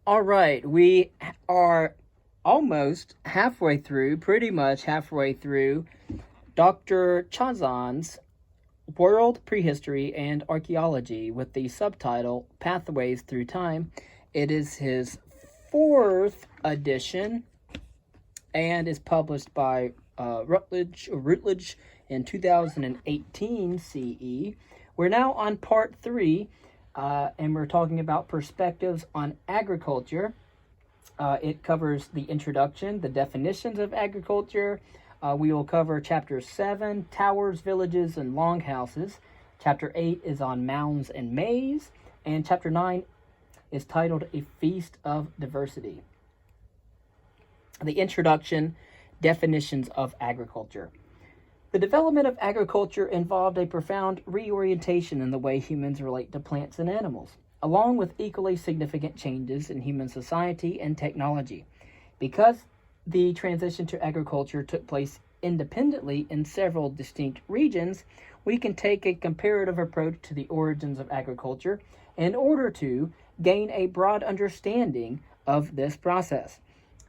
All right, we are almost halfway through, pretty much halfway through, Dr. Chazan's World Prehistory and Archaeology with the subtitle Pathways Through Time. It is his fourth edition and is published by Routledge in 2018 CE. We're now on part three, and we're talking about perspectives on agriculture. It covers the introduction, the definitions of agriculture. We will cover Chapter 7, Towers, Villages, and Longhouses. Chapter 8 is on Mounds and Maize. And Chapter 9 is titled A Feast of Diversity. The introduction, definitions of agriculture. The development of agriculture involved a profound reorientation in the way humans relate to plants and animals, along with equally significant changes in human society and technology. Because the transition to agriculture took place independently in several distinct regions, we can take a comparative approach to the origins of agriculture in order to gain a broad understanding of this process.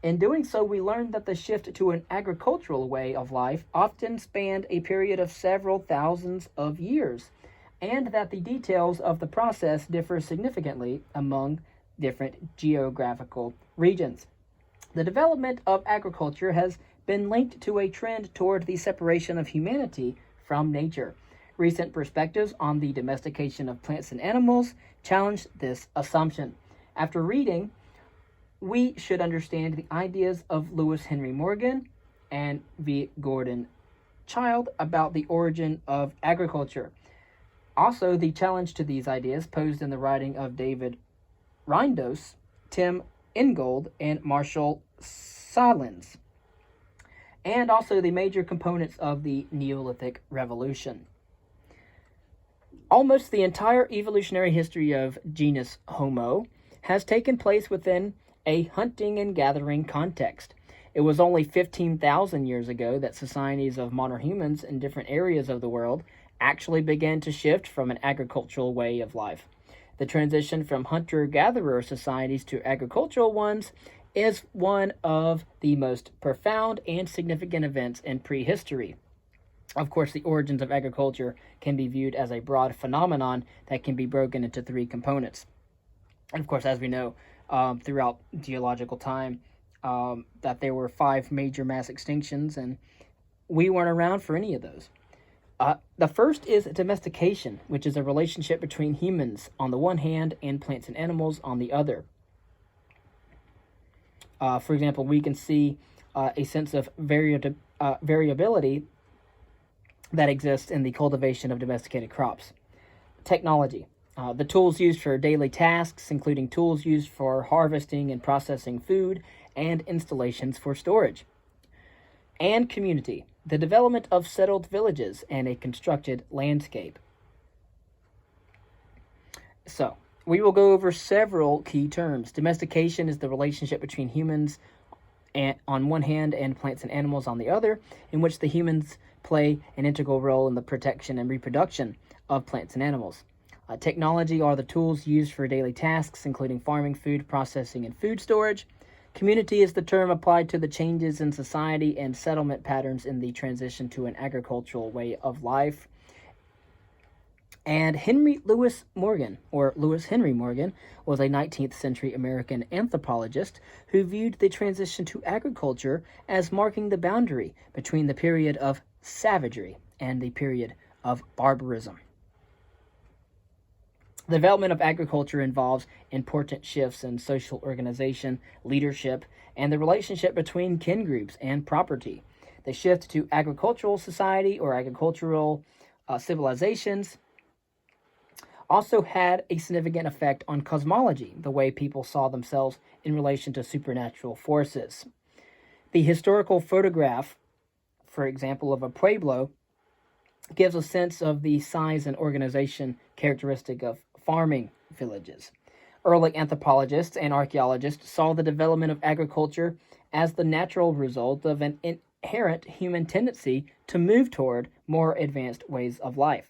In doing so, we learned that the shift to an agricultural way of life often spanned a period of several thousands of years, and that the details of the process differ significantly among different geographical regions. The development of agriculture has been linked to a trend toward the separation of humanity from nature. Recent perspectives on the domestication of plants and animals challenge this assumption. After reading, we should understand the ideas of Lewis Henry Morgan and V. Gordon Childe about the origin of agriculture. Also, the challenge to these ideas posed in the writing of David Rindos, Tim Ingold, and Marshall Sahlins, and also the major components of the Neolithic Revolution. Almost the entire evolutionary history of genus Homo has taken place within a hunting and gathering context. It was only 15,000 years ago that societies of modern humans in different areas of the world actually began to shift from an agricultural way of life. The transition from hunter-gatherer societies to agricultural ones is one of the most profound and significant events in prehistory. Of course, the origins of agriculture can be viewed as a broad phenomenon that can be broken into three components. And of course, as we know, throughout geological time, that there were 5 major mass extinctions, and we weren't around for any of those. The first is domestication, which is a relationship between humans on the one hand and plants and animals on the other. For example, we can see a sense of variability that exists in the cultivation of domesticated crops. Technology. The tools used for daily tasks, including tools used for harvesting and processing food, and installations for storage. And community. The development of settled villages and a constructed landscape. So, we will go over several key terms. Domestication is the relationship between humans on one hand and plants and animals on the other, in which the humans play an integral role in the protection and reproduction of plants and animals. Technology are the tools used for daily tasks, including farming, food processing, and food storage. Community is the term applied to the changes in society and settlement patterns in the transition to an agricultural way of life. And Lewis Henry Morgan, was a 19th century American anthropologist who viewed the transition to agriculture as marking the boundary between the period of savagery and the period of barbarism. The development of agriculture involves important shifts in social organization, leadership, and the relationship between kin groups and property. The shift to agricultural society or agricultural civilizations also had a significant effect on cosmology, the way people saw themselves in relation to supernatural forces. The historical photograph, for example, of a pueblo, gives a sense of the size and organization characteristic of farming villages. Early anthropologists and archaeologists saw the development of agriculture as the natural result of an inherent human tendency to move toward more advanced ways of life.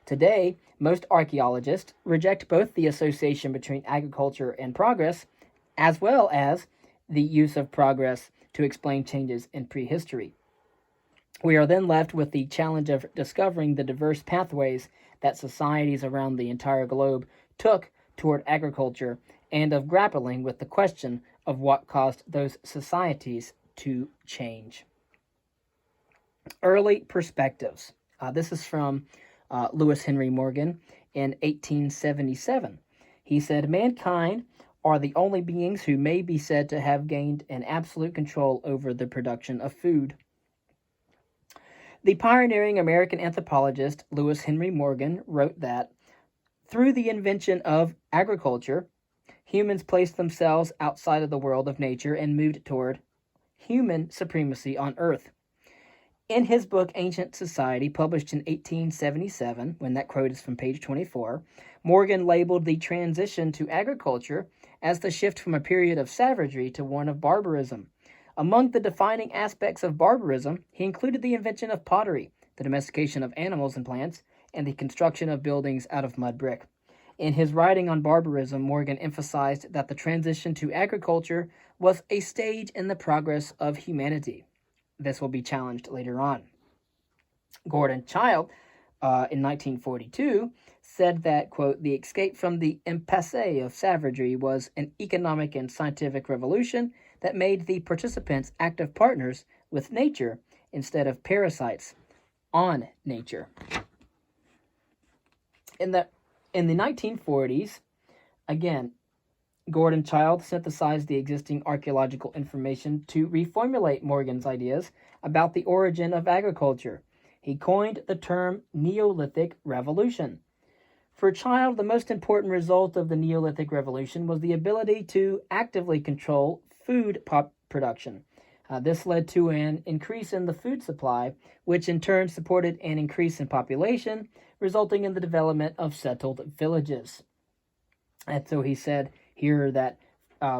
Today, most archaeologists reject both the association between agriculture and progress as well as the use of progress to explain changes in prehistory. We are then left with the challenge of discovering the diverse pathways that societies around the entire globe took toward agriculture and of grappling with the question of what caused those societies to change. Early perspectives. This is from Lewis Henry Morgan in 1877. He said, "Mankind are the only beings who may be said to have gained an absolute control over the production of food." The pioneering American anthropologist Lewis Henry Morgan wrote that through the invention of agriculture, humans placed themselves outside of the world of nature and moved toward human supremacy on Earth. In his book Ancient Society, published in 1877, when that quote is from page 24, Morgan labeled the transition to agriculture as the shift from a period of savagery to one of barbarism. Among the defining aspects of barbarism, he included the invention of pottery, the domestication of animals and plants, and the construction of buildings out of mud brick. In his writing on barbarism, Morgan emphasized that the transition to agriculture was a stage in the progress of humanity. This will be challenged later on. Gordon Childe, in 1942, said that, quote, "The escape from the impasse of savagery was an economic and scientific revolution that made the participants active partners with nature instead of parasites on nature." In the 1940s, again, Gordon Childe synthesized the existing archaeological information to reformulate Morgan's ideas about the origin of agriculture. He coined the term Neolithic Revolution. For Childe, the most important result of the Neolithic Revolution was the ability to actively control food production. This led to an increase in the food supply, which in turn supported an increase in population, resulting in the development of settled villages. And so he said here that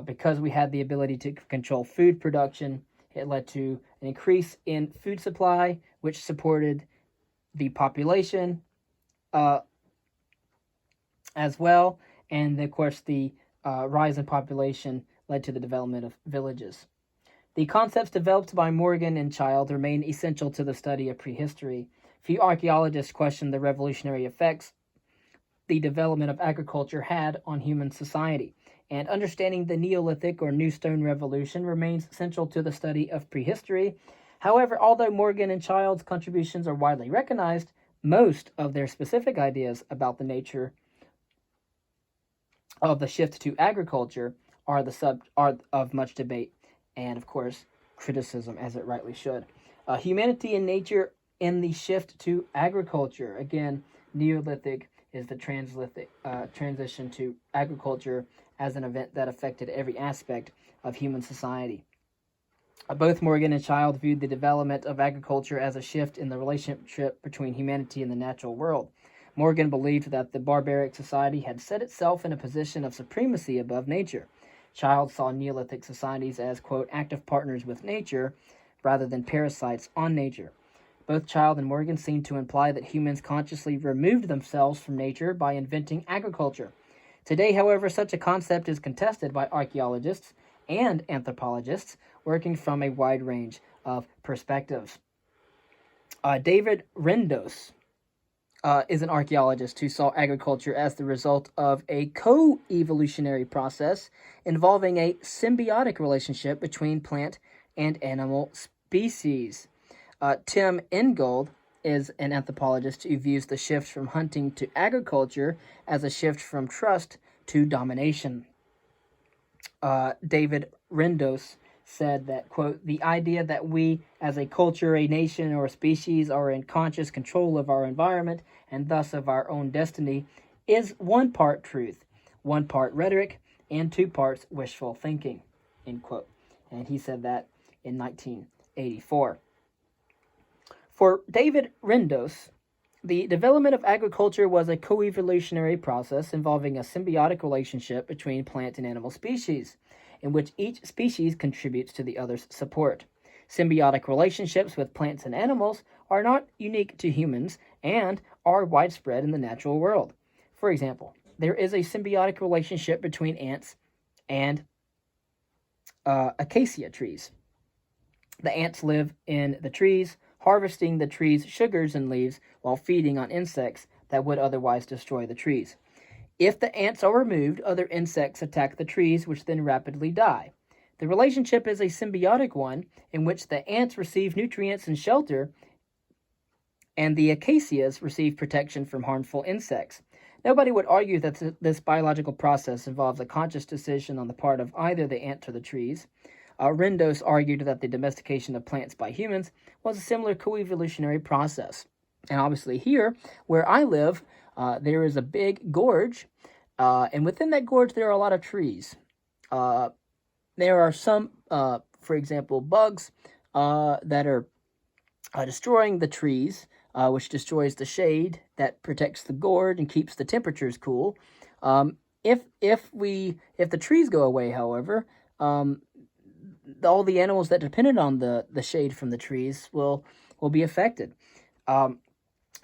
because we had the ability to control food production, it led to an increase in food supply, which supported the population as well. And of course, the rise in population led to the development of villages. The concepts developed by Morgan and Childe remain essential to the study of prehistory. Few archaeologists question the revolutionary effects the development of agriculture had on human society, and understanding the Neolithic or New Stone Revolution remains central to the study of prehistory. However, although Morgan and Childe's contributions are widely recognized, most of their specific ideas about the nature of the shift to agriculture are of much debate and, of course, criticism, as it rightly should. Humanity and nature in the shift to agriculture. Again, Neolithic is the transition to agriculture as an event that affected every aspect of human society. Both Morgan and Childe viewed the development of agriculture as a shift in the relationship between humanity and the natural world. Morgan believed that the barbaric society had set itself in a position of supremacy above nature. Childe saw Neolithic societies as, quote, active partners with nature rather than parasites on nature. Both Childe and Morgan seem to imply that humans consciously removed themselves from nature by inventing agriculture. Today, however, such a concept is contested by archaeologists and anthropologists working from a wide range of perspectives. David Rendos is an archaeologist who saw agriculture as the result of a co-evolutionary process involving a symbiotic relationship between plant and animal species. Tim Ingold is an anthropologist who views the shift from hunting to agriculture as a shift from trust to domination. David Rendos said that, quote, "The idea that we as a culture, a nation, or a species are in conscious control of our environment and thus of our own destiny is one part truth, one part rhetoric, and two parts wishful thinking," end quote. And he said that in 1984. For David Rendos, the development of agriculture was a co-evolutionary process involving a symbiotic relationship between plant and animal species, in which each species contributes to the other's support. Symbiotic relationships with plants and animals are not unique to humans and are widespread in the natural world. For example, there is a symbiotic relationship between ants and acacia trees. The ants live in the trees, harvesting the tree's sugars and leaves while feeding on insects that would otherwise destroy the trees. If the ants are removed, other insects attack the trees, which then rapidly die. The relationship is a symbiotic one in which the ants receive nutrients and shelter, and the acacias receive protection from harmful insects. Nobody would argue that this biological process involves a conscious decision on the part of either the ants or the trees. Rindos argued that the domestication of plants by humans was a similar coevolutionary process. And obviously here, where I live, there is a big gorge, and within that gorge there are a lot of trees. There are some, for example, bugs that are destroying the trees, which destroys the shade that protects the gorge and keeps the temperatures cool. If the trees go away, however, all the animals that depended on the shade from the trees will be affected.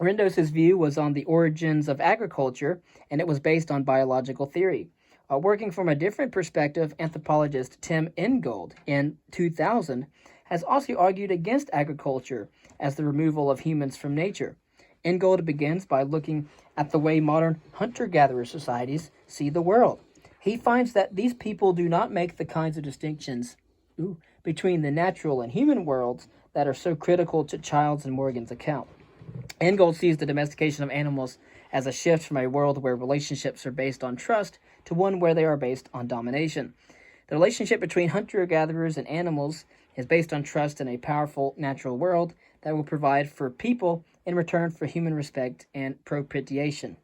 Rindos's view was on the origins of agriculture, and it was based on biological theory. Working from a different perspective, anthropologist Tim Ingold in 2000 has also argued against agriculture as the removal of humans from nature. Ingold begins by looking at the way modern hunter-gatherer societies see the world. He finds that these people do not make the kinds of distinctions between the natural and human worlds that are so critical to Childs and Morgan's account. Ingold sees the domestication of animals as a shift from a world where relationships are based on trust to one where they are based on domination. The relationship between hunter-gatherers and animals is based on trust in a powerful natural world that will provide for people in return for human respect and propitiation.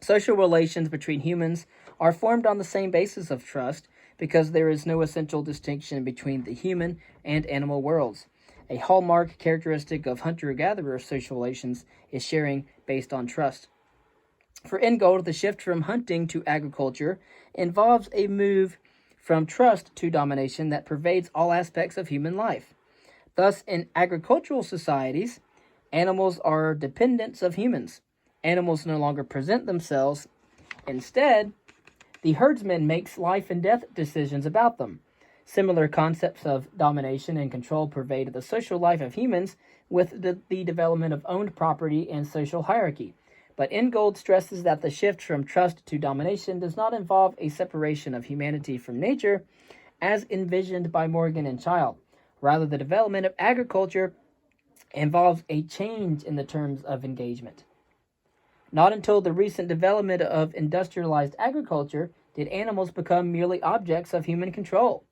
Social relations between humans are formed on the same basis of trust because there is no essential distinction between the human and animal worlds. A hallmark characteristic of hunter-gatherer social relations is sharing based on trust. For Ingold, the shift from hunting to agriculture involves a move from trust to domination that pervades all aspects of human life. Thus, in agricultural societies, animals are dependents of humans. Animals no longer present themselves. Instead, the herdsman makes life and death decisions about them. Similar concepts of domination and control pervade the social life of humans with the development of owned property and social hierarchy. But Ingold stresses that the shift from trust to domination does not involve a separation of humanity from nature, as envisioned by Morgan and Child. Rather, the development of agriculture involves a change in the terms of engagement. Not until the recent development of industrialized agriculture did animals become merely objects of human control.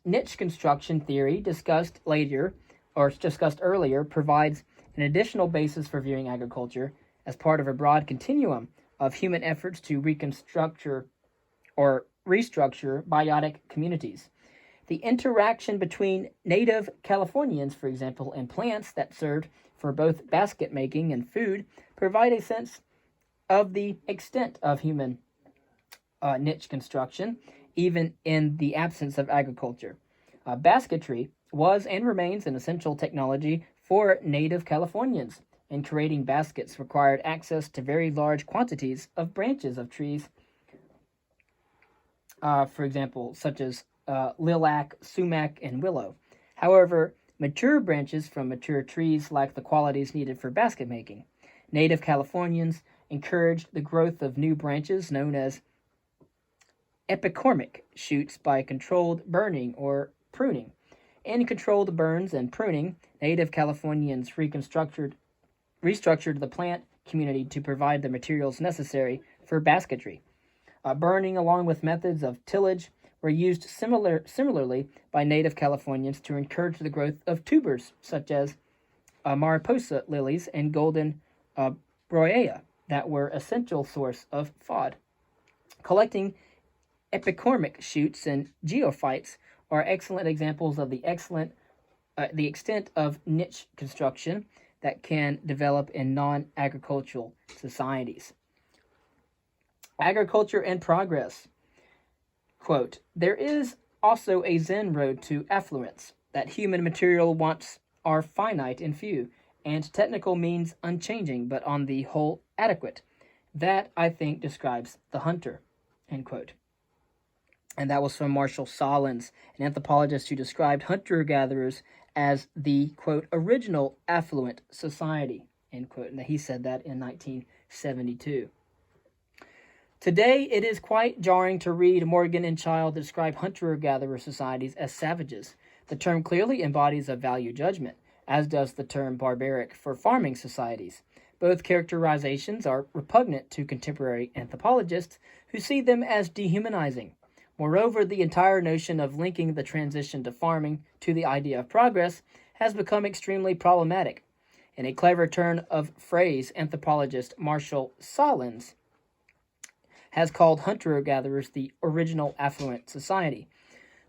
Niche construction theory discussed earlier provides an additional basis for viewing agriculture as part of a broad continuum of human efforts to restructure biotic communities. The interaction between native Californians, for example, and plants that served for both basket making and food provide a sense of the extent of human niche construction, even in the absence of agriculture. Basketry was and remains an essential technology for native Californians, and creating baskets required access to very large quantities of branches of trees, for example, such as lilac, sumac, and willow. However, mature branches from mature trees lack the qualities needed for basket making. Native Californians encouraged the growth of new branches known as epicormic shoots by controlled burning or pruning. In controlled burns and pruning, native Californians restructured the plant community to provide the materials necessary for basketry. Burning, along with methods of tillage, were used similarly by native Californians to encourage the growth of tubers such as mariposa lilies and golden bryoia that were essential source of fod. Collecting epicormic shoots and geophytes are excellent examples of the extent of niche construction that can develop in non-agricultural societies. Agriculture and progress. Quote, there is also a Zen road to affluence, that human material wants are finite and few, and technical means unchanging, but on the whole adequate. That, I think, describes the hunter, end quote. And that was from Marshall Solins, an anthropologist who described hunter-gatherers as the, quote, original affluent society, end quote. And he said that in 1972. Today, it is quite jarring to read Morgan and Child describe hunter-gatherer societies as savages. The term clearly embodies a value judgment, as does the term barbaric for farming societies. Both characterizations are repugnant to contemporary anthropologists who see them as dehumanizing. Moreover, the entire notion of linking the transition to farming to the idea of progress has become extremely problematic. In a clever turn of phrase, anthropologist Marshall Solins has called hunter-gatherers the original affluent society.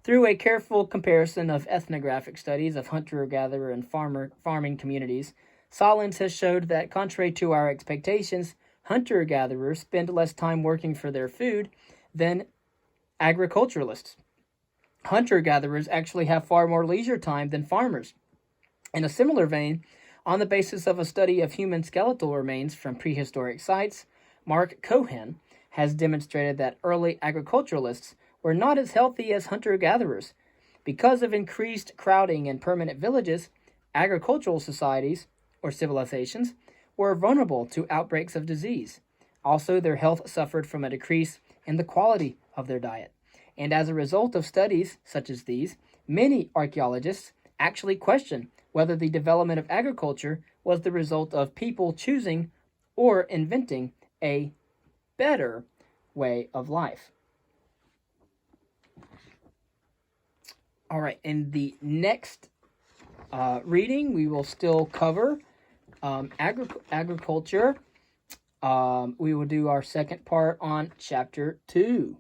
Through a careful comparison of ethnographic studies of hunter-gatherer and farming communities, Solins has showed that, contrary to our expectations, hunter-gatherers spend less time working for their food than agriculturalists. Hunter-gatherers actually have far more leisure time than farmers. In a similar vein, on the basis of a study of human skeletal remains from prehistoric sites, Mark Cohen has demonstrated that early agriculturalists were not as healthy as hunter-gatherers. Because of increased crowding in permanent villages, agricultural societies, or civilizations, were vulnerable to outbreaks of disease. Also, their health suffered from a decrease in the quality of their diet. And as a result of studies such as these, many archaeologists actually question whether the development of agriculture was the result of people choosing or inventing a better way of life. All right, in the next reading, we will still cover agriculture. We will do our second part on chapter 2.